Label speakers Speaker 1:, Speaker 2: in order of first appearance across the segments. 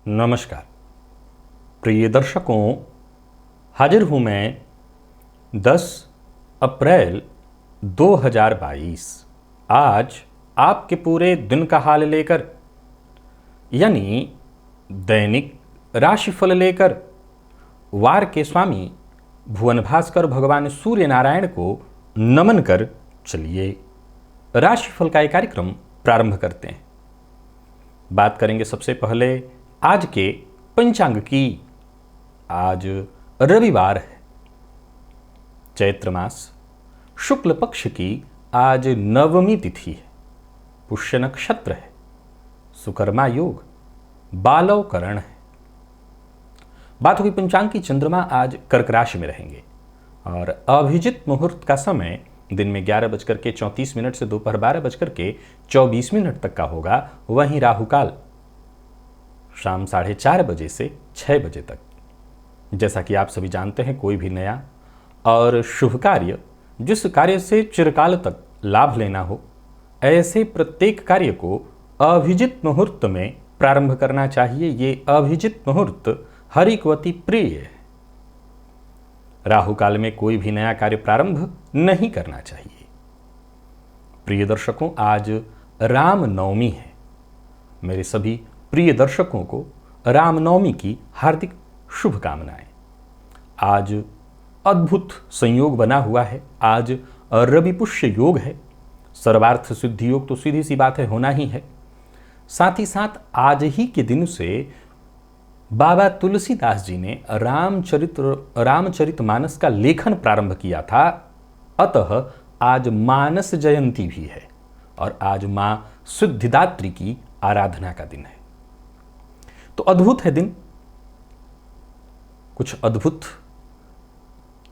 Speaker 1: नमस्कार प्रिय दर्शकों, हाजिर हूँ मैं 10 अप्रैल 2022 आज आपके पूरे दिन का हाल लेकर, यानी दैनिक राशिफल लेकर वार के स्वामी भुवन भास्कर भगवान सूर्य नारायण को नमन कर चलिए राशिफल का एक कार्यक्रम प्रारंभ करते हैं। बात करेंगे सबसे पहले आज के पंचांग की। आज रविवार है, चैत्र मास शुक्ल पक्ष की आज नवमी तिथि है, पुष्य नक्षत्र है, सुकर्मा योग, बालवकरण है। बात होगी पंचांग की। चंद्रमा आज कर्क राशि में रहेंगे और अभिजित मुहूर्त का समय दिन में 11:34 से दोपहर 12:24 तक का होगा। वहीं राहुकाल शाम 4:30 बजे से 6 बजे तक। जैसा कि आप सभी जानते हैं, कोई भी नया और शुभ कार्य, जिस कार्य से चिरकाल तक लाभ लेना हो, ऐसे प्रत्येक कार्य को अभिजित मुहूर्त में प्रारंभ करना चाहिए। ये अभिजित मुहूर्त हरिकवती प्रिय है। राहु काल में कोई भी नया कार्य प्रारंभ नहीं करना चाहिए। प्रिय दर्शकों, आज रामनवमी है। मेरे सभी प्रिय दर्शकों को रामनवमी की हार्दिक शुभकामनाएं। आज अद्भुत संयोग बना हुआ है। आज रवि पुष्य योग है। सर्वार्थ सिद्धि योग तो सीधी सी बात है, होना ही है। साथ ही साथ आज ही के दिन से बाबा तुलसीदास जी ने रामचरितमानस का लेखन प्रारंभ किया था। अतः आज मानस जयंती भी है और आज मां सिद्धिदात्री की आराधना का दिन है। तो अद्भुत है दिन। कुछ अद्भुत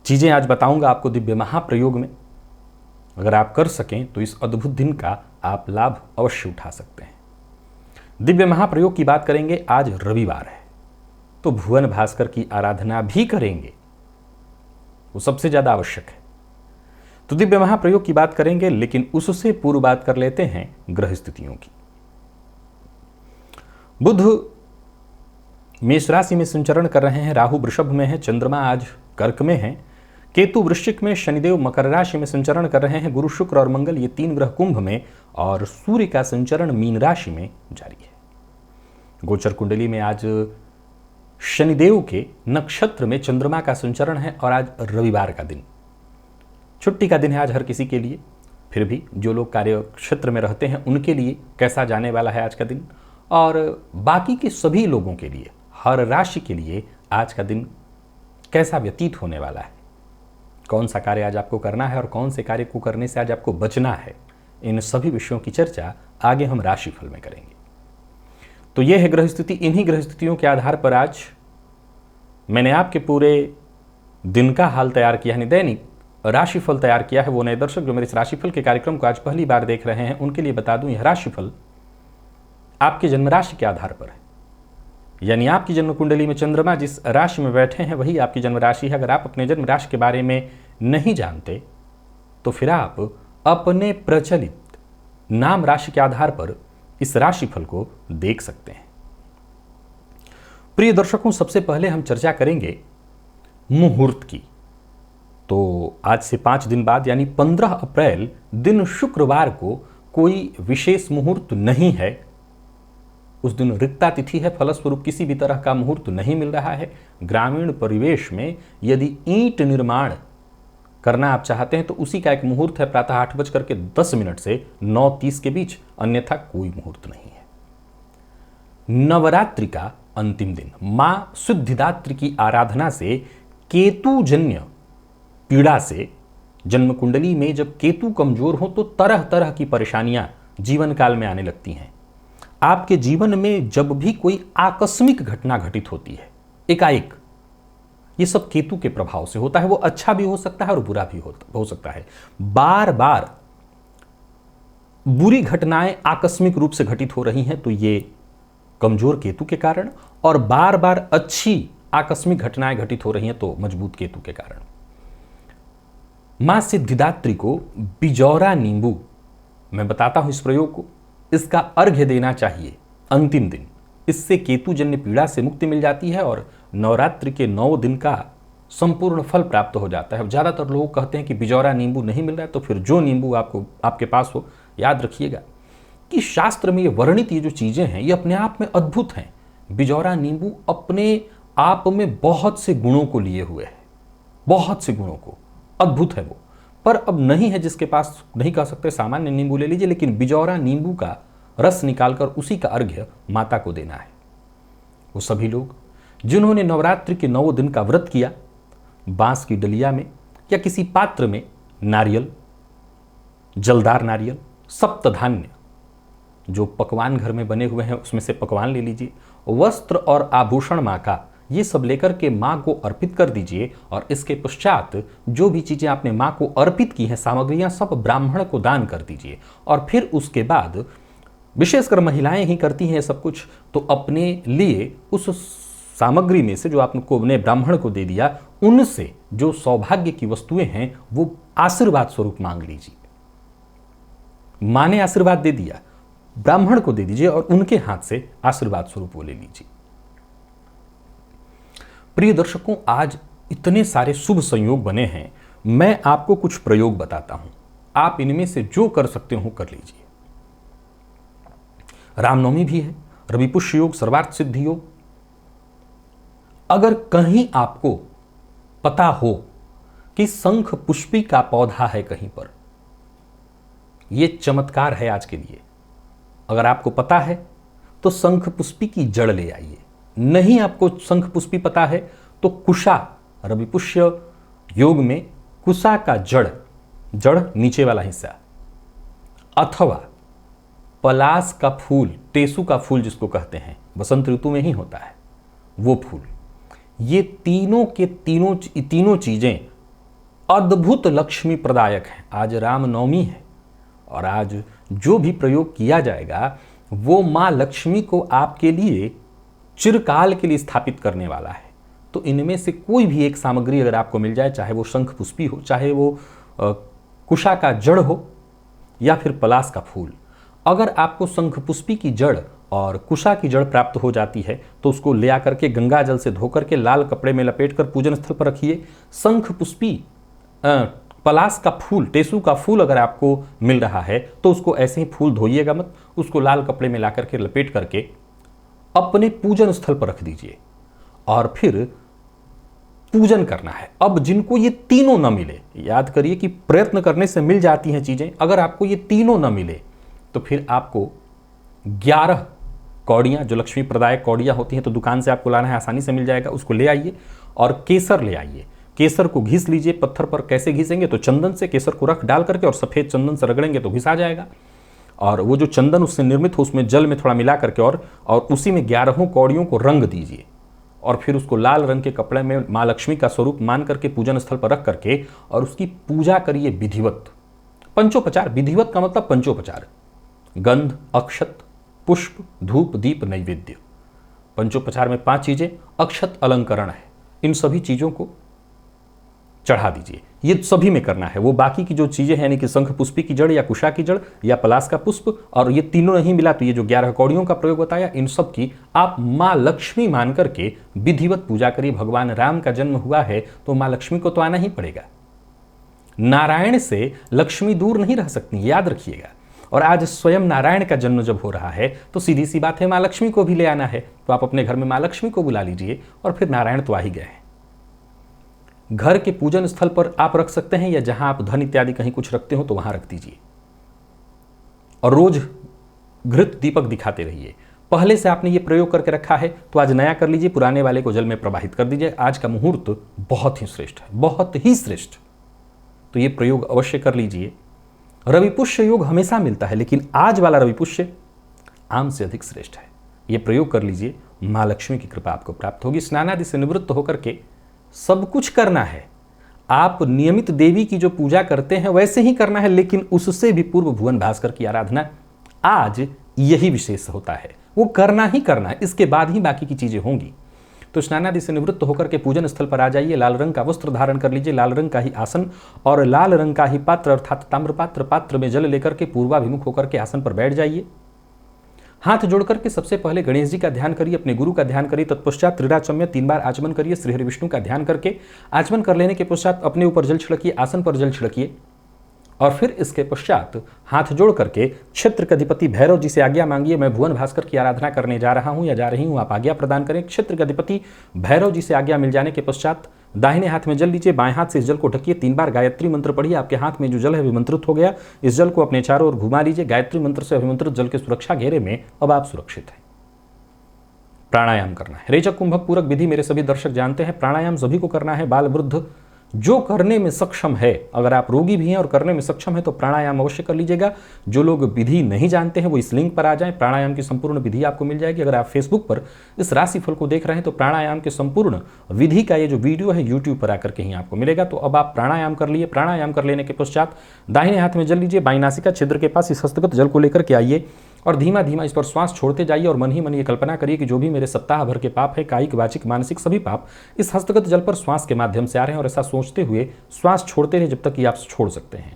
Speaker 1: चीजें आज बताऊंगा आपको दिव्य महाप्रयोग में। अगर आप कर सकें तो इस अद्भुत दिन का आप लाभ अवश्य उठा सकते हैं। दिव्य महाप्रयोग की बात करेंगे। आज रविवार है तो भुवन भास्कर की आराधना भी करेंगे, वो सबसे ज्यादा आवश्यक है। तो दिव्य महाप्रयोग की बात करेंगे, लेकिन उससे पूर्व बात कर लेते हैं ग्रह स्थितियों की। बुध मेष राशि में संचरण कर रहे हैं, राहु वृषभ में है, चंद्रमा आज कर्क में है, केतु वृश्चिक में, शनिदेव मकर राशि में संचरण कर रहे हैं, गुरु शुक्र और मंगल ये 3 ग्रह कुंभ में और सूर्य का संचरण मीन राशि में जारी है। गोचर कुंडली में आज शनिदेव के नक्षत्र में चंद्रमा का संचरण है और आज रविवार का दिन, छुट्टी का दिन है आज हर किसी के लिए। फिर भी जो लोग कार्य क्षेत्र में रहते हैं उनके लिए कैसा जाने वाला है आज का दिन, और बाकी के सभी लोगों के लिए, हर राशि के लिए आज का दिन कैसा व्यतीत होने वाला है, कौन सा कार्य आज आपको करना है और कौन से कार्य को करने से आज आपको बचना है, इन सभी विषयों की चर्चा आगे हम राशिफल में करेंगे। तो यह है ग्रह स्थिति। इन्हीं ग्रह स्थितियों के आधार पर आज मैंने आपके पूरे दिन का हाल तैयार किया, यानी दैनिक राशिफल तैयार किया है। वो नए दर्शक जो मेरे इस राशिफल के कार्यक्रम को आज पहली बार देख रहे हैं, उनके लिए बता दूं, यह राशिफल आपके जन्म राशि के आधार पर है। यानी आपकी जन्म कुंडली में चंद्रमा जिस राशि में बैठे हैं वही आपकी जन्म राशि है। अगर आप अपने जन्म राशि के बारे में नहीं जानते तो फिर आप अपने प्रचलित नाम राशि के आधार पर इस राशिफल को देख सकते हैं। प्रिय दर्शकों, सबसे पहले हम चर्चा करेंगे मुहूर्त की। तो आज से 5 दिन बाद यानी 15 अप्रैल दिन शुक्रवार को कोई विशेष मुहूर्त नहीं है। उस दिन रिक्ता तिथि है, फलस्वरूप किसी भी तरह का मुहूर्त नहीं मिल रहा है। ग्रामीण परिवेश में यदि ईंट निर्माण करना आप चाहते हैं तो उसी का एक मुहूर्त है प्रातः 8:10 से 9:30 के बीच, अन्यथा कोई मुहूर्त नहीं है। नवरात्रि का अंतिम दिन, मां सिद्धिदात्री की आराधना से केतुजन्य पीड़ा से, जन्म कुंडली में जब केतु कमजोर हो तो तरह तरह की परेशानियां जीवन काल में आने लगती हैं। आपके जीवन में जब भी कोई आकस्मिक घटना घटित होती है एकाएक, ये सब केतु के प्रभाव से होता है। वो अच्छा भी हो सकता है और बुरा भी हो सकता है। बार बार बुरी घटनाएं आकस्मिक रूप से घटित हो रही हैं तो ये कमजोर केतु के कारण, और बार बार अच्छी आकस्मिक घटनाएं घटित हो रही हैं तो मजबूत केतु के कारण। मां सिद्धिदात्री को बिजौरा नींबू, मैं बताता हूं इस प्रयोग को, इसका अर्घ्य देना चाहिए अंतिम दिन। इससे केतुजन्य पीड़ा से मुक्ति मिल जाती है और नवरात्रि के 9 दिन का संपूर्ण फल प्राप्त हो जाता है। ज़्यादातर लोग कहते हैं कि बिजौरा नींबू नहीं मिल रहा है, तो फिर जो नींबू आपको आपके पास हो, याद रखिएगा कि शास्त्र में ये वर्णित ये जो चीज़ें हैं ये अपने आप में अद्भुत हैं। बिजौरा नींबू अपने आप में बहुत से गुणों को लिए हुए है, बहुत से गुणों को, अद्भुत है वो। पर अब नहीं है जिसके पास, नहीं कह सकते सामान्य नींबू ले लीजिए, लेकिन बिजौरा नींबू का रस निकालकर उसी का अर्घ्य माता को देना है। वो सभी लोग जिन्होंने नवरात्रि के 9 दिन का व्रत किया, बांस की डलिया में या किसी पात्र में नारियल, जलदार नारियल, सप्तधान्य जो पकवान घर में बने हुए हैं उसमें से पकवान ले लीजिए, वस्त्र और आभूषण माँ का, ये सब लेकर के माँ को अर्पित कर दीजिए। और इसके पश्चात जो भी चीज़ें आपने माँ को अर्पित की हैं, सामग्रियाँ, सब ब्राह्मण को दान कर दीजिए। और फिर उसके बाद, विशेषकर महिलाएं ही करती हैं सब कुछ, तो अपने लिए उस सामग्री में से जो आपने ब्राह्मण को दे दिया, उनसे जो सौभाग्य की वस्तुएं हैं वो आशीर्वाद स्वरूप मांग लीजिए। माँ ने आशीर्वाद दे दिया, ब्राह्मण को दे दीजिए और उनके हाथ से आशीर्वाद स्वरूप वो ले लीजिए। प्रिय दर्शकों, आज इतने सारे शुभ संयोग बने हैं, मैं आपको कुछ प्रयोग बताता हूं, आप इनमें से जो कर सकते हो कर लीजिए। रामनवमी भी है, रवि पुष्य योग, सर्वार्थ सिद्धि योग। अगर कहीं आपको पता हो कि शंख पुष्पी का पौधा है कहीं पर, यह चमत्कार है आज के लिए। अगर आपको पता है तो शंख पुष्पी की जड़ ले आइए। नहीं आपको शंख पुष्पी पता है तो कुशा, रवि पुष्य योग में कुशा का जड़ नीचे वाला हिस्सा, अथवा पलास का फूल, टेसू का फूल जिसको कहते हैं, बसंत ऋतु में ही होता है वो फूल, ये तीनों चीजें अद्भुत लक्ष्मी प्रदायक हैं। आज रामनवमी है और आज जो भी प्रयोग किया जाएगा वो माँ लक्ष्मी को आपके लिए चिरकाल के लिए स्थापित करने वाला है। तो इनमें से कोई भी एक सामग्री अगर आपको मिल जाए, चाहे वो शंख पुष्पी हो, चाहे वो कुशा का जड़ हो या फिर पलास का फूल, अगर आपको शंख पुष्पी की जड़ और कुशा की जड़ प्राप्त हो जाती है तो उसको ले आकर के गंगा जल से धोकर के लाल कपड़े में लपेटकर पूजन स्थल पर रखिए। शंख पुष्पी पलास का फूल, टेसू का फूल अगर आपको मिल रहा है तो उसको ऐसे ही फूल धोइएगा मत, उसको लाल कपड़े में ला करके लपेट करके अपने पूजन स्थल पर रख दीजिए और फिर पूजन करना है। अब जिनको ये तीनों न मिले, याद करिए कि प्रयत्न करने से मिल जाती हैं चीजें, अगर आपको ये तीनों न मिले तो फिर आपको 11 कौड़ियाँ, जो लक्ष्मी प्रदायक कौड़ियाँ होती हैं, तो दुकान से आपको लाना है, आसानी से मिल जाएगा, उसको ले आइए। और केसर ले आइए, केसर को घिस लीजिए पत्थर पर। कैसे घिसेंगे तो चंदन से केसर को रख डाल करके और सफ़ेद चंदन से रगड़ेंगे तो घिसा जाएगा। और वो जो चंदन उससे निर्मित हो उसमें जल में थोड़ा मिला करके और उसी में 11 कौड़ियों को रंग दीजिए और फिर उसको लाल रंग के कपड़े में माँ लक्ष्मी का स्वरूप मान करके पूजन स्थल पर रख करके और उसकी पूजा करिए विधिवत। पंचोपचार, विधिवत का मतलब पंचोपचार, गंध, अक्षत, पुष्प, धूप, दीप, नैवेद्य। पंचोपचार में 5 चीजें, अक्षत अलंकरण है, इन सभी चीजों को चढ़ा दीजिए। ये सभी में करना है। वो बाकी की जो चीजें हैं, यानी कि शंख पुष्पी की जड़ या कुशा की जड़ या पलास का पुष्प, और ये तीनों नहीं मिला तो ये जो 11 कौड़ियों का प्रयोग बताया, इन सब की आप माँ लक्ष्मी मान करके विधिवत पूजा करिए। भगवान राम का जन्म हुआ है तो माँ लक्ष्मी को तो आना ही पड़ेगा। नारायण से लक्ष्मी दूर नहीं रह सकती, याद रखिएगा। और आज स्वयं नारायण का जन्म जब हो रहा है तो सीधी सी बात है, माँ लक्ष्मी को भी ले आना है। तो आप अपने घर में माँ लक्ष्मी को बुला लीजिए और फिर नारायण तो आ ही गए हैं। घर के पूजन स्थल पर आप रख सकते हैं या जहां आप धन इत्यादि कहीं कुछ रखते हो तो वहां रख दीजिए। और रोज घृत दीपक दिखाते रहिए। पहले से आपने ये प्रयोग करके रखा है तो आज नया कर लीजिए, पुराने वाले को जल में प्रवाहित कर दीजिए। आज का मुहूर्त बहुत ही श्रेष्ठ है, बहुत ही श्रेष्ठ। तो ये प्रयोग अवश्य कर लीजिए। रवि पुष्य योग हमेशा मिलता है, लेकिन आज वाला रवि पुष्य आम से अधिक श्रेष्ठ है। ये प्रयोग कर लीजिए, माँ लक्ष्मी की कृपा आपको प्राप्त होगी। स्नानादि से निवृत्त होकर के सब कुछ करना है। आप नियमित देवी की जो पूजा करते हैं वैसे ही करना है, लेकिन उससे भी पूर्व भुवन भास्कर की आराधना आज यही विशेष होता है, वो करना ही करना है। इसके बाद ही बाकी की चीजें होंगी। तो स्नानादि से निवृत्त होकर के पूजन स्थल पर आ जाइए। लाल रंग का वस्त्र धारण कर लीजिए, लाल रंग का ही आसन और लाल रंग का ही पात्र अर्थात ताम्रपात्र, पात्र में जल लेकर के पूर्वाभिमुख होकर के आसन पर बैठ जाइए। हाथ जोड़कर के सबसे पहले गणेश जी का ध्यान करिए, अपने गुरु का ध्यान करिए, तत्पश्चात त्रिराचम्य 3 बार आचमन करिए, श्री हरि विष्णु का ध्यान करके आचमन कर लेने के पश्चात अपने ऊपर जल छिड़किए, आसन पर जल छिड़किए और फिर इसके पश्चात हाथ जोड़ करके क्षेत्र के अधिपति भैरव जी से आज्ञा मांगिए। मैं भुवन भास्कर की आराधना करने जा रहा हूं या जा रही हूं, आप आज्ञा प्रदान करें। क्षेत्र के अधिपति भैरव जी से आज्ञा मिल जाने के पश्चात दाहिने हाथ में जल लीजिए, बाएं हाथ से इस जल को ढकिए, 3 बार गायत्री मंत्र पढ़िए। आपके हाथ में जो जल है अभिमंत्रित हो गया, इस जल को अपने चारों ओर घुमा लीजिए। गायत्री मंत्र से अभिमंत्रित जल के सुरक्षा घेरे में अब आप सुरक्षित हैं। प्राणायाम करना है। रेचक कुंभक पूरक विधि मेरे सभी दर्शक जानते हैं, प्राणायाम सभी को करना है, बाल वृद्ध जो करने में सक्षम है। अगर आप रोगी भी हैं और करने में सक्षम है तो प्राणायाम अवश्य कर लीजिएगा। जो लोग विधि नहीं जानते हैं वो इस लिंक पर आ जाएं, प्राणायाम की संपूर्ण विधि आपको मिल जाएगी। अगर आप फेसबुक पर इस राशिफल को देख रहे हैं तो प्राणायाम के संपूर्ण विधि का ये जो वीडियो है यूट्यूब पर आकर के ही आपको मिलेगा। तो अब आप प्राणायाम कर लिए। प्राणायाम कर लेने के पश्चात दाहिने हाथ में जल लीजिए, बाईं नासिका छिद्र के पास इस हस्तगत जल को लेकर के आइए और धीमा धीमा इस पर श्वास छोड़ते जाइए और मन ही मन ये कल्पना करिए कि जो भी मेरे सप्ताह भर के पाप है, कायिक वाचिक मानसिक सभी पाप इस हस्तगत जल पर श्वास के माध्यम से आ रहे हैं। और ऐसा सोचते हुए श्वास छोड़ते रहे जब तक कि आप छोड़ सकते हैं।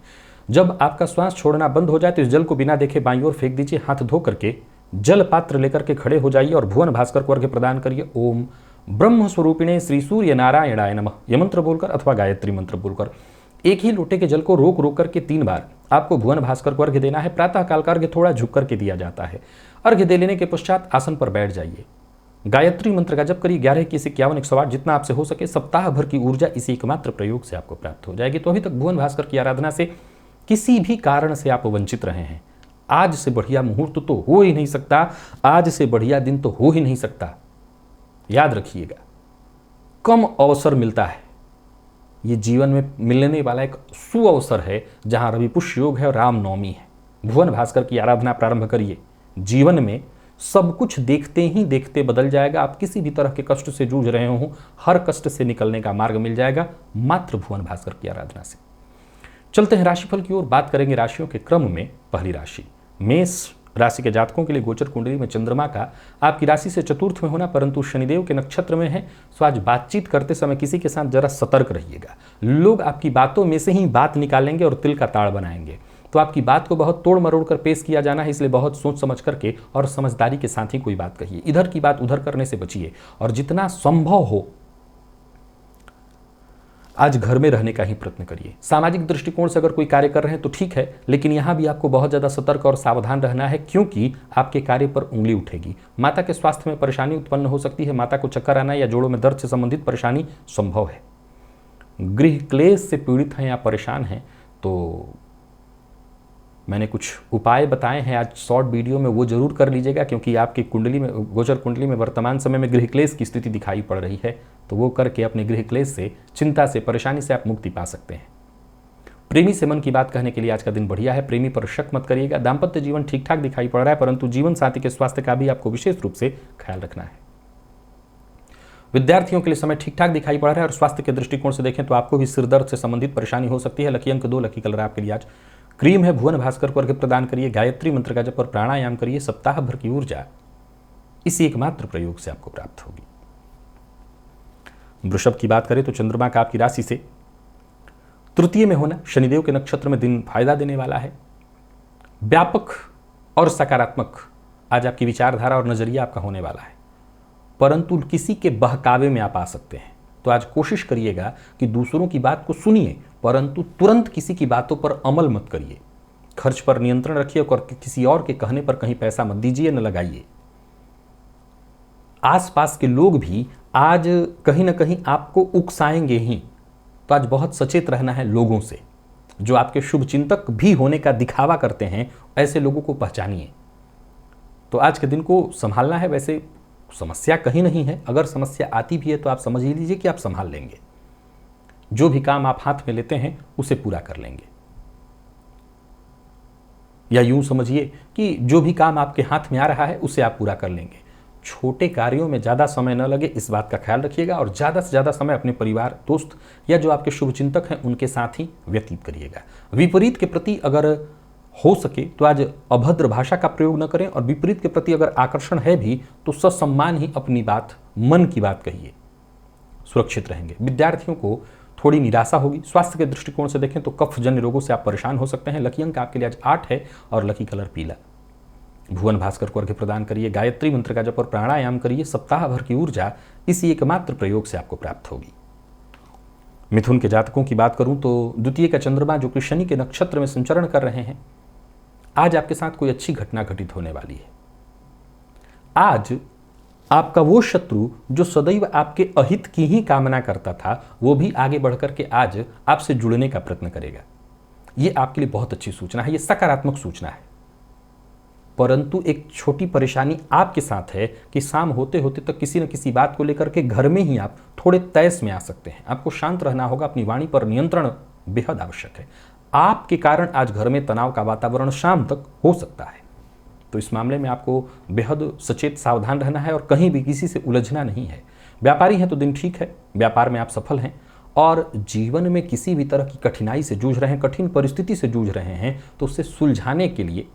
Speaker 1: जब आपका श्वास छोड़ना बंद हो जाए तो इस जल को बिना देखे बाईं ओर फेंक दीजिए। हाथ धो करके जल पात्र लेकर के खड़े हो जाइए और भुवन भास्कर को अर्घ्य प्रदान करिए। ओम ब्रह्म स्वरूपिणे श्री सूर्य नारायणाय नमः यह मंत्र बोलकर अथवा गायत्री मंत्र बोलकर एक ही लोटे के जल को रोक रोक करके 3 बार आपको भुवन भास्कर को अर्घ्य देना है। प्रातः काल का अर्घ्य थोड़ा झुक करके दिया जाता है। अर्घ्य दे लेने के पश्चात आसन पर बैठ जाइए। गायत्री मंत्र का जप करिए 11 21 51 108 जितना आपसे हो सके। सप्ताह भर की ऊर्जा इसी एकमात्र प्रयोग से आपको प्राप्त हो जाएगी। तो अभी तक भुवन भास्कर की आराधना से किसी भी कारण से आप वंचित रहे हैं, आज से बढ़िया मुहूर्त तो हो ही नहीं सकता, आज से बढ़िया दिन तो हो ही नहीं सकता। याद रखिएगा, कम अवसर मिलता है, ये जीवन में मिलने वाला एक सुअवसर है जहां रवि पुष्य योग है और रामनवमी है। भुवन भास्कर की आराधना प्रारंभ करिए। जीवन में सब कुछ देखते ही देखते बदल जाएगा। आप किसी भी तरह के कष्ट से जूझ रहे हो, हर कष्ट से निकलने का मार्ग मिल जाएगा मात्र भुवन भास्कर की आराधना से। चलते हैं राशिफल की ओर, बात करेंगे राशियों के क्रम में। पहली राशि मेष राशि के जातकों के लिए गोचर कुंडली में चंद्रमा का आपकी राशि से चतुर्थ में होना परंतु शनिदेव के नक्षत्र में है। सो आज बातचीत करते समय किसी के साथ जरा सतर्क रहिएगा। लोग आपकी बातों में से ही बात निकालेंगे और तिल का ताड़ बनाएंगे। तो आपकी बात को बहुत तोड़ मरोड़ कर पेश किया जाना है, इसलिए बहुत सोच समझ करके और समझदारी के साथ ही कोई बात कहिए। इधर की बात उधर करने से बचिए और जितना संभव हो आज घर में रहने का ही प्रयत्न करिए। सामाजिक दृष्टिकोण से अगर कोई कार्य कर रहे हैं तो ठीक है, लेकिन यहां भी आपको बहुत ज्यादा सतर्क और सावधान रहना है क्योंकि आपके कार्य पर उंगली उठेगी। माता के स्वास्थ्य में परेशानी उत्पन्न हो सकती है, माता को चक्कर आना या जोड़ों में दर्द से संबंधित परेशानी संभव है। गृह क्लेश से पीड़ित हैं या परेशान हैं तो मैंने कुछ उपाय बताए हैं आज शॉर्ट वीडियो में, वो जरूर कर लीजिएगा क्योंकि आपकी कुंडली में, गोचर कुंडली में वर्तमान समय में गृह क्लेश की स्थिति दिखाई पड़ रही है। तो वो करके अपने गृह क्लेश से, चिंता से, परेशानी से आप मुक्ति पा सकते हैं। प्रेमी से मन की बात कहने के लिए आज का दिन बढ़िया है। प्रेमी पर शक मत करिएगा। दाम्पत्य जीवन ठीक ठाक दिखाई पड़ रहा है परंतु जीवन साथी के स्वास्थ्य का भी आपको विशेष रूप से ख्याल रखना है। विद्यार्थियों के लिए समय ठीक ठाक दिखाई पड़ रहा है और स्वास्थ्य के दृष्टिकोण से देखें तो आपको भी सिर दर्द से संबंधित परेशानी हो सकती है। लकी अंक 2, लकी कलर आपके लिए आज क्रीम है। भुवन भास्कर को अर्घ्य प्रदान करिए, गायत्री मंत्र का जप और प्राणायाम करिए। सप्ताह भर की ऊर्जा इसी एकमात्र प्रयोग से आपको प्राप्त होगी। वृषभ की बात करें तो चंद्रमा का आपकी राशि से तृतीय में होना, शनिदेव के नक्षत्र में दिन फायदा देने वाला है। व्यापक और सकारात्मक आज आपकी विचारधारा और नजरिया आपका होने वाला है परंतु किसी के बहकावे में आप आ सकते हैं। तो आज कोशिश करिएगा कि दूसरों की बात को सुनिए परंतु तुरंत किसी की बातों पर अमल मत करिए। खर्च पर नियंत्रण रखिए और किसी और के कहने पर कहीं पैसा मत दीजिए, न लगाइए। आसपास के लोग भी आज कहीं ना कहीं आपको उकसाएंगे ही, तो आज बहुत सचेत रहना है लोगों से। जो आपके शुभ चिंतक भी होने का दिखावा करते हैं ऐसे लोगों को पहचानिए। तो आज के दिन को संभालना है। वैसे समस्या कहीं नहीं है, अगर समस्या आती भी है तो आप समझ ही लीजिए कि आप संभाल लेंगे। जो भी काम आप हाथ में लेते हैं उसे पूरा कर लेंगे, या यूं समझिए कि जो भी काम आपके हाथ में आ रहा है उसे आप पूरा कर लेंगे। छोटे कार्यों में ज़्यादा समय न लगे, इस बात का ख्याल रखिएगा और ज़्यादा से ज़्यादा समय अपने परिवार, दोस्त या जो आपके शुभचिंतक हैं उनके साथ ही व्यतीत करिएगा। विपरीत के प्रति अगर हो सके तो आज अभद्र भाषा का प्रयोग न करें और विपरीत के प्रति अगर आकर्षण है भी तो ससम्मान ही अपनी बात, मन की बात कहिए, सुरक्षित रहेंगे। विद्यार्थियों को थोड़ी निराशा होगी। स्वास्थ्य के दृष्टिकोण से देखें तो कफजन्य रोगों से आप परेशान हो सकते हैं। लकी अंक आपके लिए आज 8 है और लकी कलर पीला। भुवन भास्कर को अर्घ्य प्रदान करिए, गायत्री मंत्र का जप और प्राणायाम करिए। सप्ताह भर की ऊर्जा इसी एकमात्र प्रयोग से आपको प्राप्त होगी। मिथुन के जातकों की बात करूं तो द्वितीय का चंद्रमा जो कि शनि के नक्षत्र में संचरण कर रहे हैं, आज आपके साथ कोई अच्छी घटना घटित होने वाली है। आज आपका वो शत्रु जो सदैव आपके अहित की ही कामना करता था, वो भी आगे बढ़कर के आज आपसे जुड़ने का प्रयत्न करेगा। ये आपके लिए बहुत अच्छी सूचना है, ये सकारात्मक सूचना है। परंतु एक छोटी परेशानी आपके साथ है कि शाम होते होते तक किसी न किसी बात को लेकर के घर में ही आप थोड़े तैस में आ सकते हैं। आपको शांत रहना होगा, अपनी वाणी पर नियंत्रण बेहद आवश्यक है। आपके कारण आज घर में तनाव का वातावरण शाम तक हो सकता है, तो इस मामले में आपको बेहद सचेत सावधान रहना है और कहीं भी किसी से उलझना नहीं है। व्यापारी हैं तो दिन ठीक है, व्यापार में आप सफल हैं। और जीवन में किसी भी तरह की कठिनाई से जूझ रहे हैं, कठिन परिस्थिति से जूझ रहे हैं, तो उससे सुलझाने के लिए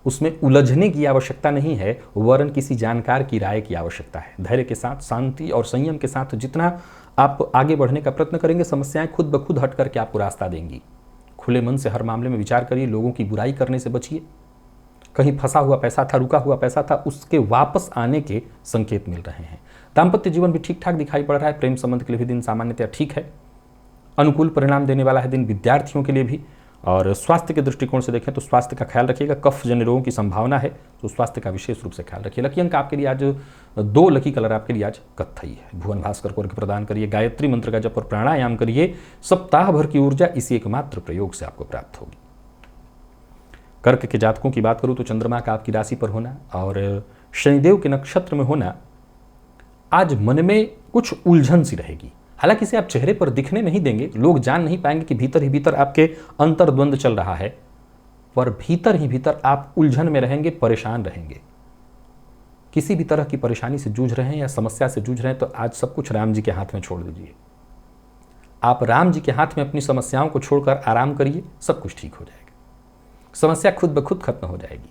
Speaker 1: उसमें उलझने की आवश्यकता नहीं है, वरन किसी जानकार की राय की आवश्यकता है। धैर्य के साथ, शांति और संयम के साथ जितना आप आगे बढ़ने का प्रयत्न करेंगे, समस्याएं खुद ब खुद हट करके आपको रास्ता देंगी। खुले मन से हर मामले में विचार करिए, लोगों की बुराई करने से बचिए। कहीं फंसा हुआ पैसा था, रुका हुआ पैसा था, उसके वापस आने के संकेत मिल रहे हैं। दाम्पत्य जीवन भी ठीक ठाक दिखाई पड़ रहा है। प्रेम संबंध के लिए भी दिन सामान्यतया ठीक है, अनुकूल परिणाम देने वाला है दिन विद्यार्थियों के लिए भी। और स्वास्थ्य के दृष्टिकोण से देखें तो स्वास्थ्य का ख्याल रखिएगा। कफ जन्य रोगों की संभावना है, तो स्वास्थ्य का विशेष रूप से ख्याल रखिए। लकी अंक आपके लिए आज 2, लकी कलर आपके लिए आज कत्थई है। भुवन भास्कर को अर्घ्य प्रदान करिए, गायत्री मंत्र का जप और प्राणायाम करिए। सप्ताह भर की ऊर्जा इसी एकमात्र प्रयोग से आपको प्राप्त होगी। कर्क के जातकों की बात करूं तो चंद्रमा का आपकी राशि पर होना और शनिदेव के नक्षत्र में होना आज मन में कुछ उलझन सी रहेगी। हालांकि इसे आप चेहरे पर दिखने नहीं देंगे, लोग जान नहीं पाएंगे कि भीतर ही भीतर आपके अंतर्द्वंद चल रहा है, पर भीतर ही भीतर आप उलझन में रहेंगे, परेशान रहेंगे। किसी भी तरह की परेशानी से जूझ रहे हैं या समस्या से जूझ रहे हैं, तो आज सब कुछ राम जी के हाथ में छोड़ दीजिए। आप राम जी के हाथ में अपनी समस्याओं को छोड़कर आराम करिए, सब कुछ ठीक हो जाएगा। समस्या खुद ब खुद खत्म हो जाएगी।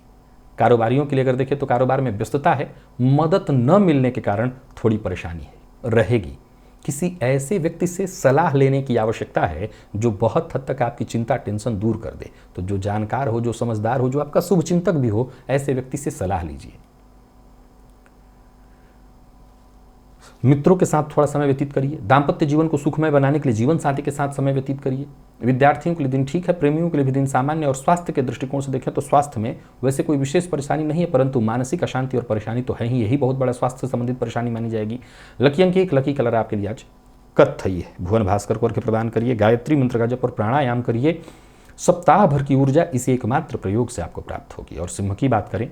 Speaker 1: कारोबारियों के लिए अगर देखें तो कारोबार में व्यस्तता है, मदद न मिलने के कारण थोड़ी परेशानी है रहेगी। किसी ऐसे व्यक्ति से सलाह लेने की आवश्यकता है जो बहुत हद तक आपकी चिंता, टेंशन दूर कर दे। तो जो जानकार हो, जो समझदार हो, जो आपका शुभ चिंतक भी हो, ऐसे व्यक्ति से सलाह लीजिए। मित्रों के साथ थोड़ा समय व्यतीत करिए। दाम्पत्य जीवन को सुखमय बनाने के लिए जीवन साथी के साथ समय व्यतीत करिए। विद्यार्थियों के लिए दिन ठीक है, प्रेमियों के लिए भी दिन सामान्य। और स्वास्थ्य के दृष्टिकोण से देखें तो स्वास्थ्य में वैसे कोई विशेष परेशानी नहीं है, परंतु मानसिक अशांति और परेशानी तो है ही, यही बहुत बड़ा स्वास्थ्य से संबंधित परेशानी मानी जाएगी। लकी अंक 1, लकी कलर आपके लिए आज कत्थई है। भुवन भास्कर को अर्घ्य प्रदान करिए, गायत्री मंत्र का जप और प्राणायाम करिए। सप्ताह भर की ऊर्जा इसी एकमात्र प्रयोग से आपको प्राप्त होगी। और सिंह की बात करें,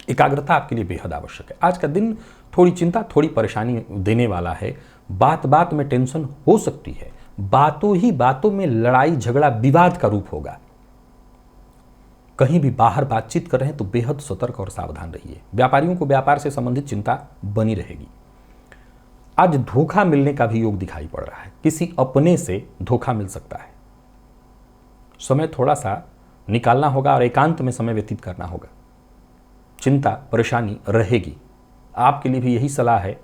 Speaker 1: एकाग्रता आपके लिए बेहद आवश्यक है। आज का दिन थोड़ी चिंता, थोड़ी परेशानी देने वाला है। बात बात में टेंशन हो सकती है, बातों ही बातों में लड़ाई झगड़ा विवाद का रूप होगा। कहीं भी बाहर बातचीत कर रहे हैं तो बेहद सतर्क और सावधान रहिए। व्यापारियों को व्यापार से संबंधित चिंता बनी रहेगी। आज धोखा मिलने का भी योग दिखाई पड़ रहा है, किसी अपने से धोखा मिल सकता है। समय थोड़ा सा निकालना होगा और एकांत में समय व्यतीत करना होगा। चिंता परेशानी रहेगी। आपके लिए भी यही सलाह है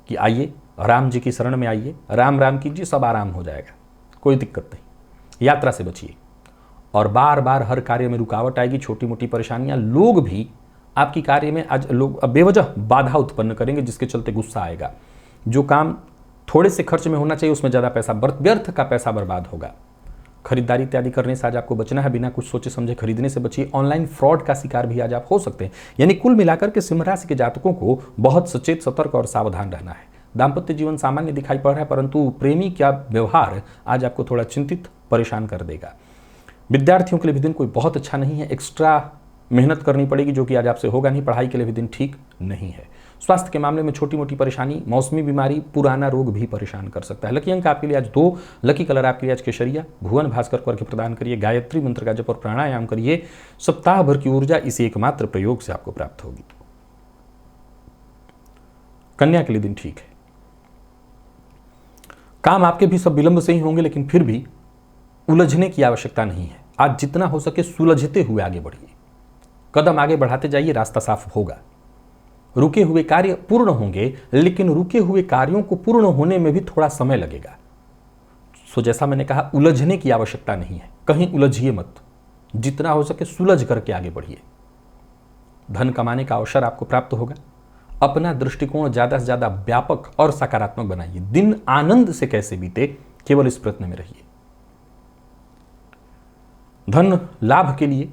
Speaker 1: कि आइए राम जी की शरण में आइए, राम राम कीजिए, सब आराम हो जाएगा, कोई दिक्कत नहीं। यात्रा से बचिए और बार बार हर कार्य में रुकावट आएगी, छोटी मोटी परेशानियां। लोग भी आपकी कार्य में आज लोग बेवजह बाधा उत्पन्न करेंगे, जिसके चलते गुस्सा आएगा। जो काम थोड़े से खर्च में होना चाहिए उसमें ज़्यादा पैसा, व्यर्थ का पैसा बर्बाद होगा। खरीदारी इत्यादि करने से आज आपको बचना है, बिना कुछ सोचे समझे खरीदने से बचिए। ऑनलाइन फ्रॉड का शिकार भी आज आप हो सकते हैं। यानी कुल मिलाकर के सिंह राशि के जातकों को बहुत सचेत, सतर्क और सावधान रहना है। दाम्पत्य जीवन सामान्य दिखाई पड़ रहा है, परंतु प्रेमी का व्यवहार आज आपको थोड़ा चिंतित, परेशान कर देगा। विद्यार्थियों के लिए भी दिन कोई बहुत अच्छा नहीं है, एक्स्ट्रा मेहनत करनी पड़ेगी, जो कि आज आपसे होगा नहीं। पढ़ाई के लिए भी दिन ठीक नहीं है। स्वास्थ्य के मामले में छोटी मोटी परेशानी, मौसमी बीमारी, पुराना रोग भी परेशान कर सकता है। लकी अंक आपके लिए आज 2, लकी कलर आपके लिए आज केसरिया। भुवन भास्कर को अर्घ्य प्रदान करिए, गायत्री मंत्र का जप और प्राणायाम करिए। सप्ताह भर की ऊर्जा इसी एकमात्र प्रयोग से आपको प्राप्त होगी। कन्या के लिए दिन ठीक है। काम आपके भी सब विलंब से ही होंगे, लेकिन फिर भी उलझने की आवश्यकता नहीं है। आज जितना हो सके सुलझते हुए आगे बढ़िए, कदम आगे बढ़ाते जाइए, रास्ता साफ होगा। रुके हुए कार्य पूर्ण होंगे, लेकिन रुके हुए कार्यों को पूर्ण होने में भी थोड़ा समय लगेगा। सो जैसा मैंने कहा, उलझने की आवश्यकता नहीं है, कहीं उलझिए मत। जितना हो सके सुलझ करके आगे बढ़िए। धन कमाने का अवसर आपको प्राप्त होगा। अपना दृष्टिकोण ज्यादा से ज्यादा व्यापक और सकारात्मक बनाइए। दिन आनंद से कैसे बीते, केवल इस प्रयत्न में रहिए। धन लाभ के लिए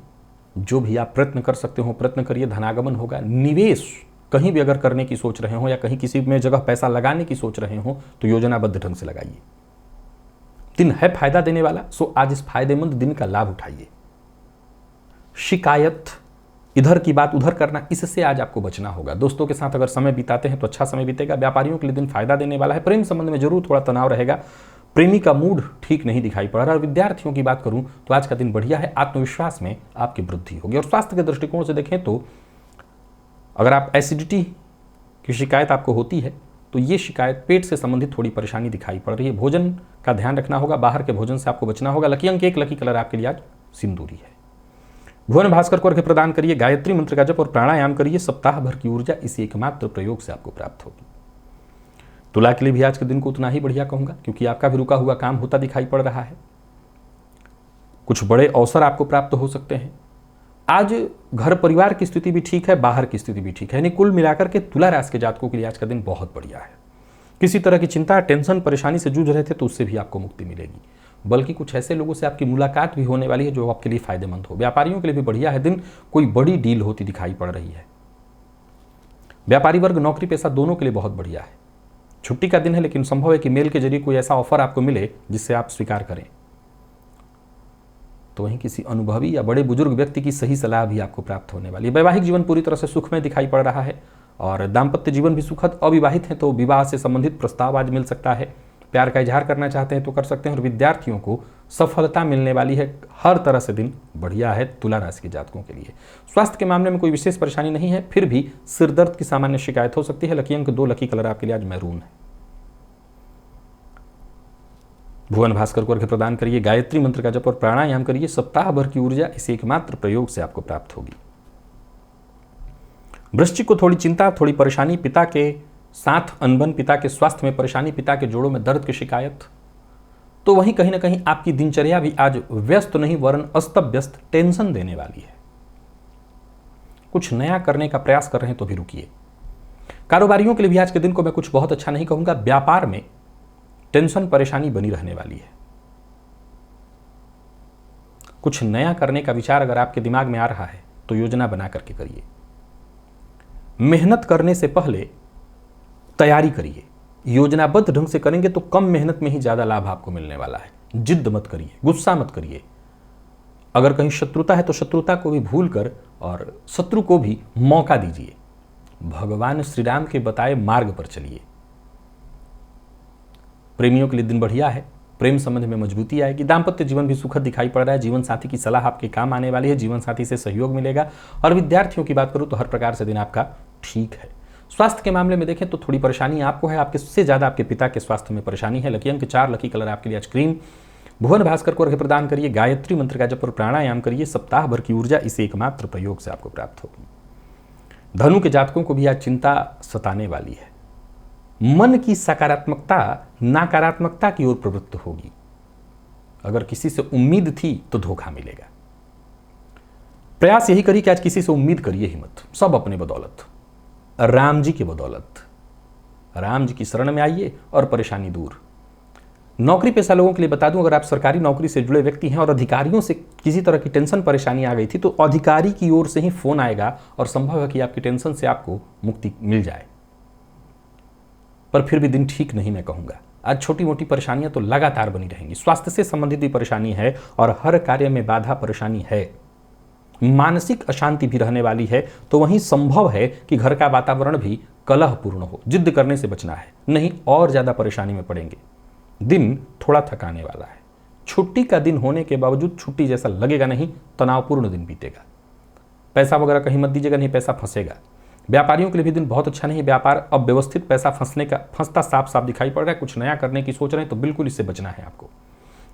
Speaker 1: जो भी आप प्रयत्न कर सकते हो प्रयत्न करिए, धनागमन होगा। निवेश कहीं भी अगर करने की सोच रहे हो या कहीं किसी में जगह पैसा लगाने की सोच रहे हो तो योजनाबद्ध ढंग से लगाइए। दिन है फायदा देने वाला, सो आज इस फायदेमंद दिन का लाभ उठाइए। शिकायत, इधर की बात उधर करना, इससे आज आपको बचना होगा। दोस्तों के साथ अगर समय बिताते हैं तो अच्छा समय बीतेगा। व्यापारियों के लिए दिन फायदा देने वाला है। प्रेम संबंध में जरूर थोड़ा तनाव रहेगा। प्रेमी का मूड ठीक नहीं दिखाई पड़ रहा। और विद्यार्थियों की बात करूं तो आज का दिन बढ़िया है। आत्मविश्वास में आपकी वृद्धि होगी। और स्वास्थ्य के दृष्टिकोण से देखें तो अगर आप एसिडिटी की शिकायत आपको होती है तो ये शिकायत पेट से संबंधित थोड़ी परेशानी दिखाई पड़ रही है। भोजन का ध्यान रखना होगा। बाहर के भोजन से आपको बचना होगा। लकी अंक 1, लकी कलर आपके लिए आज सिंदूरी है। भुवन भास्कर को अर्घ्य प्रदान करिए। गायत्री मंत्र का जप और प्राणायाम करिए। सप्ताह भर की ऊर्जा इसी एकमात्र प्रयोग से आपको प्राप्त होगी। तुला के लिए भी आज के दिन को उतना ही बढ़िया कहूंगा, क्योंकि आपका भी रुका हुआ काम होता दिखाई पड़ रहा है। कुछ बड़े अवसर आपको प्राप्त हो सकते हैं। आज घर परिवार की स्थिति भी ठीक है, बाहर की स्थिति भी ठीक है। यानी कुल मिलाकर के तुला राशि के जातकों के लिए आज का दिन बहुत बढ़िया है। किसी तरह की चिंता, टेंशन, परेशानी से जूझ रहे थे तो उससे भी आपको मुक्ति मिलेगी। बल्कि कुछ ऐसे लोगों से आपकी मुलाकात भी होने वाली है जो आपके लिए फायदेमंद हो। व्यापारियों के लिए भी बढ़िया है दिन। कोई बड़ी डील होती दिखाई पड़ रही है। व्यापारी वर्ग, नौकरी पेशा दोनों के लिए बहुत बढ़िया है। छुट्टी का दिन है, लेकिन संभव है कि मेल के जरिए कोई ऐसा ऑफर आपको मिले जिससे आप स्वीकार करें। तो वहीं किसी अनुभवी या बड़े बुजुर्ग व्यक्ति की सही सलाह भी आपको प्राप्त होने वाली है। वैवाहिक जीवन पूरी तरह से सुखमय दिखाई पड़ रहा है और दाम्पत्य जीवन भी सुखद। अविवाहित हैं तो विवाह से संबंधित प्रस्ताव आज मिल सकता है। प्यार का इजहार करना चाहते हैं तो कर सकते हैं। और विद्यार्थियों को सफलता मिलने वाली है। हर तरह से दिन बढ़िया है तुला राशि के जातकों के लिए। स्वास्थ्य के मामले में कोई विशेष परेशानी नहीं है, फिर भी सिर दर्द की सामान्य शिकायत हो सकती है। लकी अंक 2, लकी कलर आपके लिए आज मैरून है। भुवन भास्कर को अर्घ्य प्रदान करिए। गायत्री मंत्र का जप और प्राणायाम करिए। सप्ताह भर की ऊर्जा इस एकमात्र प्रयोग से आपको प्राप्त होगी। वृश्चिक को थोड़ी चिंता, थोड़ी परेशानी, पिता के साथ अनबन, पिता के स्वास्थ्य में परेशानी, पिता के जोड़ों में दर्द की शिकायत। तो वहीं कहीं ना कहीं आपकी दिनचर्या भी आज व्यस्त नहीं वरन अस्त व्यस्त, टेंशन देने वाली है। कुछ नया करने का प्रयास कर रहे हैं तो भी रुकिए। कारोबारियों के लिए भी आज के दिन को मैं कुछ बहुत अच्छा नहीं कहूंगा। व्यापार में टेंशन, परेशानी बनी रहने वाली है। कुछ नया करने का विचार अगर आपके दिमाग में आ रहा है तो योजना बना करके करिए। मेहनत करने से पहले तैयारी करिए। योजनाबद्ध ढंग से करेंगे तो कम मेहनत में ही ज्यादा लाभ आपको मिलने वाला है। जिद मत करिए, गुस्सा मत करिए। अगर कहीं शत्रुता है तो शत्रुता को भी भूलकर और शत्रु को भी मौका दीजिए। भगवान श्री राम के बताए मार्ग पर चलिए। प्रेमियों के लिए दिन बढ़िया है। प्रेम संबंध में मजबूती आएगी। दाम्पत्य जीवन भी सुखद दिखाई पड़ रहा है। जीवन साथी की सलाह आपके काम आने वाली है। जीवन साथी से सहयोग मिलेगा। और विद्यार्थियों की बात करूं तो हर प्रकार से दिन आपका ठीक है। स्वास्थ्य के मामले में देखें तो थोड़ी परेशानी आपको है। आपके से ज्यादा आपके पिता के स्वास्थ्य में परेशानी है। लकी अंक 4, लकी कलर आपके लिए आज क्रीम। भुवन भास्कर को अर्घ्य प्रदान करिए। गायत्री मंत्र का जप और प्राणायाम करिए। सप्ताह भर की ऊर्जा इस एकमात्र प्रयोग से आपको प्राप्त होगी। धनु के जातकों को भी आज चिंता सताने वाली है। मन की सकारात्मकता नकारात्मकता की ओर प्रवृत्त होगी। अगर किसी से उम्मीद थी तो धोखा मिलेगा। प्रयास यही करिए कि आज किसी से उम्मीद करिए ही मत। सब अपने बदौलत, राम जी की बदौलत, राम जी की शरण में आइए और परेशानी दूर। नौकरी पेशा लोगों के लिए बता दूं, अगर आप सरकारी नौकरी से जुड़े व्यक्ति हैं और अधिकारियों से किसी तरह की टेंशन परेशानी आ गई थी तो अधिकारी की ओर से ही फोन आएगा और संभव है कि आपकी टेंशन से आपको मुक्ति मिल जाए। पर फिर भी दिन ठीक नहीं मैं कहूंगा। आज छोटी मोटी परेशानियां तो लगातार बनी रहेंगी। स्वास्थ्य से संबंधित भी परेशानी है और हर कार्य में बाधा परेशानी है। मानसिक अशांति भी रहने वाली है। तो वहीं संभव है कि घर का वातावरण भी कलहपूर्ण हो। जिद करने से बचना है, नहीं और ज्यादा परेशानी में पड़ेंगे। दिन थोड़ा थकाने वाला है। छुट्टी का दिन होने के बावजूद छुट्टी जैसा लगेगा नहीं, तनावपूर्ण दिन बीतेगा। पैसा वगैरह कहीं मत दीजिएगा, नहीं पैसा फंसेगा। व्यापारियों के लिए भी दिन बहुत अच्छा नहीं। व्यापार अव्यवस्थित, पैसा फंसता साफ साफ दिखाई पड़ रहा है। कुछ नया करने की सोच रहे हैं तो बिल्कुल इससे बचना है आपको।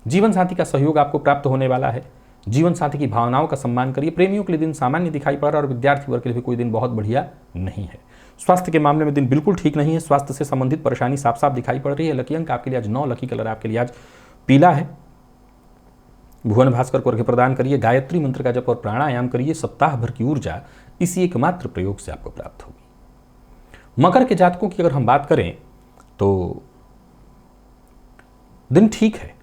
Speaker 1: जीवन साथी का सहयोग आपको प्राप्त होने वाला है। जीवन साथी की भावनाओं का सम्मान करिए। प्रेमियों के लिए दिन सामान्य दिखाई पड़ रहा है और विद्यार्थी वर्ग के लिए भी कोई दिन बहुत बढ़िया नहीं है। स्वास्थ्य के मामले में दिन बिल्कुल ठीक नहीं है। स्वास्थ्य से संबंधित परेशानी साफ साफ दिखाई पड़ रही है। लकी अंक आपके लिए आज 9, लकी कलर आपके लिए आज पीला है। भुवन भास्कर को अर्घ्य प्रदान करिए, गायत्री मंत्र का जप और प्राणायाम करिए, सप्ताह भर की ऊर्जा इसी एकमात्र प्रयोग से आपको प्राप्त होगी। मकर के जातकों की अगर हम बात करें तो दिन ठीक है,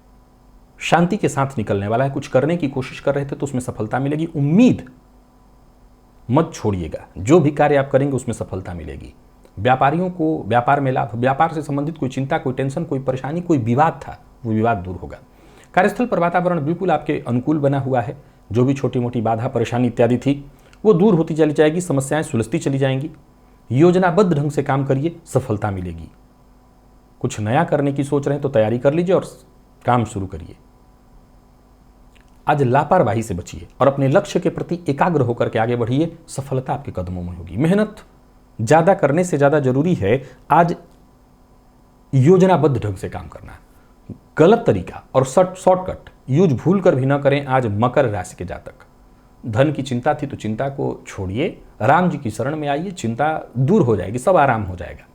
Speaker 1: शांति के साथ निकलने वाला है। कुछ करने की कोशिश कर रहे थे तो उसमें सफलता मिलेगी। उम्मीद मत छोड़िएगा, जो भी कार्य आप करेंगे उसमें सफलता मिलेगी। व्यापारियों को व्यापार में लाभ, व्यापार से संबंधित कोई चिंता, कोई टेंशन, कोई परेशानी, कोई विवाद था, वो विवाद दूर होगा। कार्यस्थल पर वातावरण बिल्कुल आपके अनुकूल बना हुआ है। जो भी छोटी मोटी बाधा, परेशानी इत्यादि थी वो दूर होती चली जाएगी, समस्याएं सुलझती चली जाएंगी। योजनाबद्ध ढंग से काम करिए, सफलता मिलेगी। कुछ नया करने की सोच रहे हैं तो तैयारी कर लीजिए और काम शुरू करिए। आज लापरवाही से बचिए और अपने लक्ष्य के प्रति एकाग्र होकर के आगे बढ़िए, सफलता आपके कदमों में होगी। मेहनत ज्यादा करने से ज्यादा जरूरी है आज योजनाबद्ध ढंग से काम करना। गलत तरीका और शॉर्टकट यूज भूल कर भी ना करें। आज मकर राशि के जातक, धन की चिंता थी तो चिंता को छोड़िए, राम जी की शरण में आइए, चिंता दूर हो जाएगी, सब आराम हो जाएगा।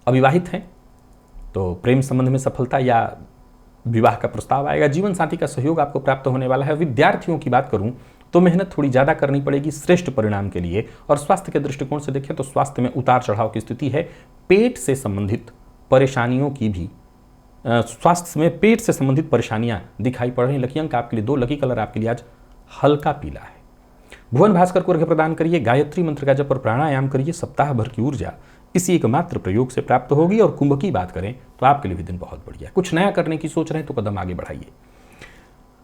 Speaker 1: अविवाहित हैं तो प्रेम संबंध में सफलता या विवाह का प्रस्ताव आएगा। जीवन साथी का सहयोग आपको प्राप्त होने वाला है। विद्यार्थियों की बात करूं तो मेहनत थोड़ी ज्यादा करनी पड़ेगी श्रेष्ठ परिणाम के लिए। और स्वास्थ्य के दृष्टिकोण से देखें तो स्वास्थ्य में उतार चढ़ाव की स्थिति है। पेट से संबंधित परेशानियों की भी स्वास्थ्य में पेट से संबंधित परेशानियां दिखाई पड़ रही। लकी अंक आपके लिए 2, लकी कलर आपके लिए आज हल्का पीला है। भुवन भास्कर को अर्घ्य प्रदान करिए, गायत्री मंत्र का जप और प्राणायाम करिए, सप्ताह भर की ऊर्जा इसी एकमात्र प्रयोग से प्राप्त होगी। और कुंभ की बात करें तो आपके लिए भी दिन बहुत बढ़िया है। कुछ नया करने की सोच रहे हैं तो कदम आगे बढ़ाइए।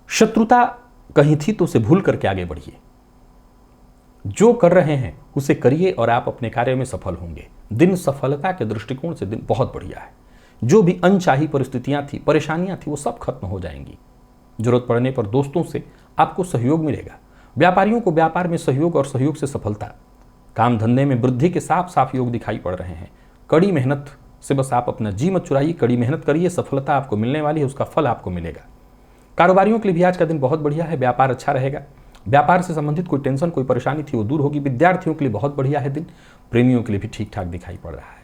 Speaker 1: शत्रुता कहीं थी तो उसे भूल करके आगे बढ़िए। जो कर रहे हैं उसे करिए और आप अपने कार्य में सफल होंगे। दिन सफलता के दृष्टिकोण से दिन बहुत बढ़िया है। जो भी अनचाही परिस्थितियां थी, परेशानियां थी, वो सब खत्म हो जाएंगी। जरूरत पड़ने पर दोस्तों से आपको सहयोग मिलेगा। व्यापारियों को व्यापार में सहयोग और सहयोग से सफलता, काम धंधे में वृद्धि के साफ साफ योग दिखाई पड़ रहे हैं। कड़ी मेहनत से बस आप अपना जी मत चुराइए, कड़ी मेहनत करिए, सफलता आपको मिलने वाली है, उसका फल आपको मिलेगा। कारोबारियों के लिए भी आज का दिन बहुत बढ़िया है, व्यापार अच्छा रहेगा। व्यापार से संबंधित कोई टेंशन, कोई परेशानी थी वो दूर होगी। विद्यार्थियों के लिए बहुत बढ़िया है दिन। प्रेमियों के लिए भी ठीक ठाक दिखाई पड़ रहा है।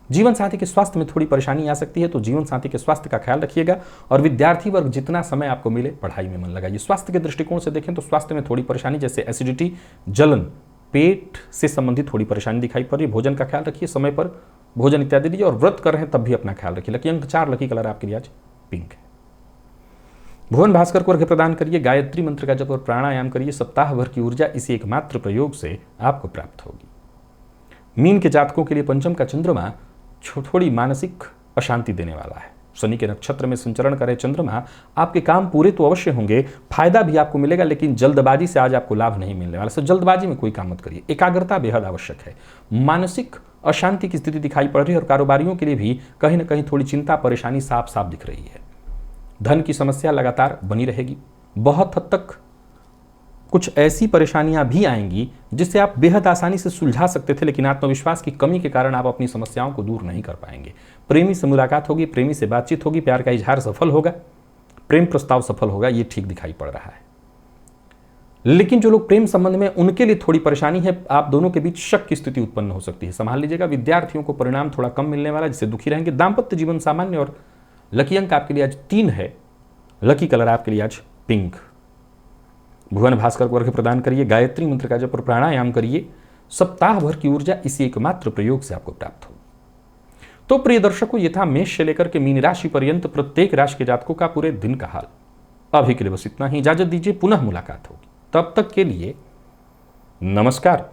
Speaker 1: जीवन साथी के स्वास्थ्य में थोड़ी परेशानी आ सकती है तो जीवन साथी के स्वास्थ्य का ख्याल रखिएगा। और विद्यार्थी वर्ग जितना समय आपको मिले पढ़ाई में मन लगाइए। स्वास्थ्य के दृष्टिकोण से देखें तो स्वास्थ्य में थोड़ी परेशानी जैसे एसिडिटी, जलन, पेट से संबंधित थोड़ी परेशानी दिखाई पड़ रही है। भोजन का ख्याल रखिए, समय पर भोजन इत्यादि लीजिए। और व्रत कर रहे हैं तब भी अपना ख्याल रखिए। लकी अंक 4, लकी कलर आपके लिए आज पिंक है। भुवन भास्कर को अर्घ्य प्रदान करिए, गायत्री मंत्र का जप और प्राणायाम करिए, सप्ताह भर की ऊर्जा इसी एकमात्र प्रयोग से आपको प्राप्त होगी। मीन के जातकों के लिए पंचम का चंद्रमा थोड़ी मानसिक अशांति देने वाला है। शनि के नक्षत्र में संचरण करे चंद्रमा, आपके काम पूरे तो अवश्य होंगे, फायदा भी आपको मिलेगा, लेकिन जल्दबाजी से आज आपको लाभ नहीं मिलने वाला। जल्दबाजी में कोई काम मत करिए, एकाग्रता बेहद आवश्यक है। मानसिक अशांति की स्थिति दिखाई पड़ रही है और कारोबारियों के लिए भी कहीं ना कहीं थोड़ी चिंता, परेशानी साफ साफ दिख रही है। धन की समस्या लगातार बनी रहेगी। बहुत हद तक कुछ ऐसी परेशानियां भी आएंगी जिससे आप बेहद आसानी से सुलझा सकते थे, लेकिन आत्मविश्वास की कमी के कारण आप अपनी समस्याओं को दूर नहीं कर पाएंगे। प्रेमी से मुलाकात होगी, प्रेमी से बातचीत होगी, प्यार का इजहार सफल होगा, प्रेम प्रस्ताव सफल होगा, ये ठीक दिखाई पड़ रहा है। लेकिन जो लोग प्रेम संबंध में, उनके लिए थोड़ी परेशानी है। आप दोनों के बीच शक की स्थिति उत्पन्न हो सकती है, संभाल लीजिएगा। विद्यार्थियों को परिणाम थोड़ा कम मिलने वाला, जिससे दुखी रहेंगे। दाम्पत्य जीवन सामान्य। और लकी अंक आपके लिए आज 3 है, लकी कलर आपके लिए आज पिंक। भुवन भास्कर को अर्घ्य प्रदान करिए, गायत्री मंत्र का जप और प्राणायाम करिए, सप्ताह भर की ऊर्जा इसी एकमात्र प्रयोग से आपको प्राप्त होगी। तो प्रिय दर्शकों, ये था मेष से लेकर के मीन राशि पर्यंत प्रत्येक राशि के जातकों का पूरे दिन का हाल। अभी के लिए बस इतना ही, इजाजत दीजिए, पुनः मुलाकात होगी। तब तक के लिए नमस्कार।